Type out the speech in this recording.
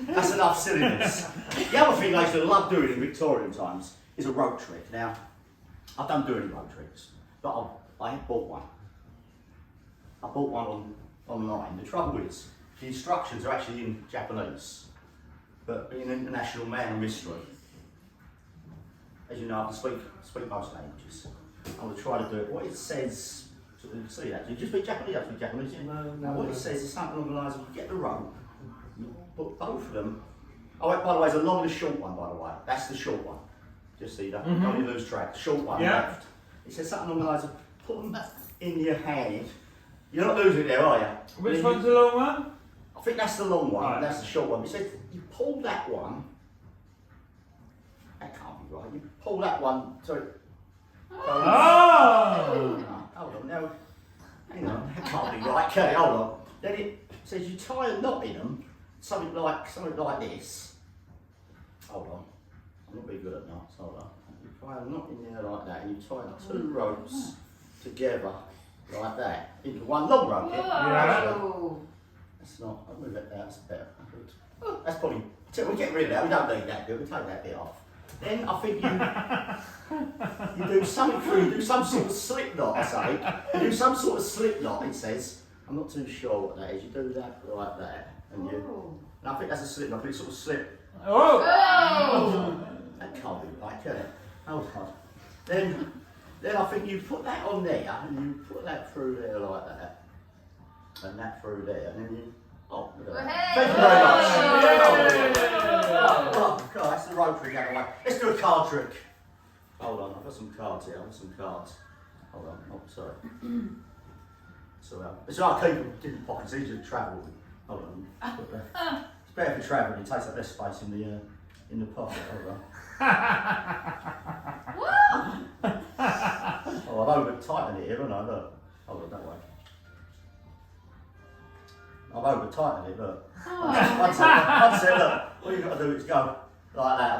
that's enough silliness. The other thing I used to love doing in Victorian times is a rope trick. Now, I don't do any rope tricks, but I have bought one. I bought one online. The trouble is, the instructions are actually in Japanese, but being an international man of mystery, as you know, I can speak most languages. I'm going to try to do it. What it says, see that, you just speak Japanese, I speak Japanese. Now what it says is something along the lines of you get the rope, you put both of them. Oh, by the way, there's a long and a short one, by the way. That's the short one. Just see that, don't you lose track. The short one left. It says something along the lines of put them in your hand. You're not losing it there, are you? Which one's the long one? I think that's the long one, right. That's the short one. It says you pull that one. That can't be right. You pull that one, sorry. Oh! Hold on, now, hang on, that can't be right, can it? Hold on. Then it says you tie a knot in them, something like this. Hold on, I'm not very good at knots, hold on. You tie a knot in there like that, and you tie two ropes together like that, into one long rope. Yeah. That's not, I'll move it there, that's better. That's probably, we'll get rid of that, we don't need that bit, we'll take that bit off. Then I think you do something through, you do some sort of slip knot, I say. You do some sort of slip knot, it says. I'm not too sure what that is. You do that like that, and I think that's a slip knot, but it sort of slip. Oh! That can't be right, can it? Hold on. Then I think you put that on there, and you put that through there like that, and that through there, and then you. Oh, look at that. Thank you very much. Oh, God, that's the rotary out of the way. Let's do a card trick. Hold on, I've got some cards here. I've got some cards. Hold on. Oh, sorry. It's all right, keep them in the pockets. It's easier to travel with. Hold on. It's better for travelling. It takes up less space in the pocket. Hold on. Oh, I've over tightened it here, haven't I? Look. Hold on, that way. I've over tightened it, look. One second, look. All you've got to do is go like that.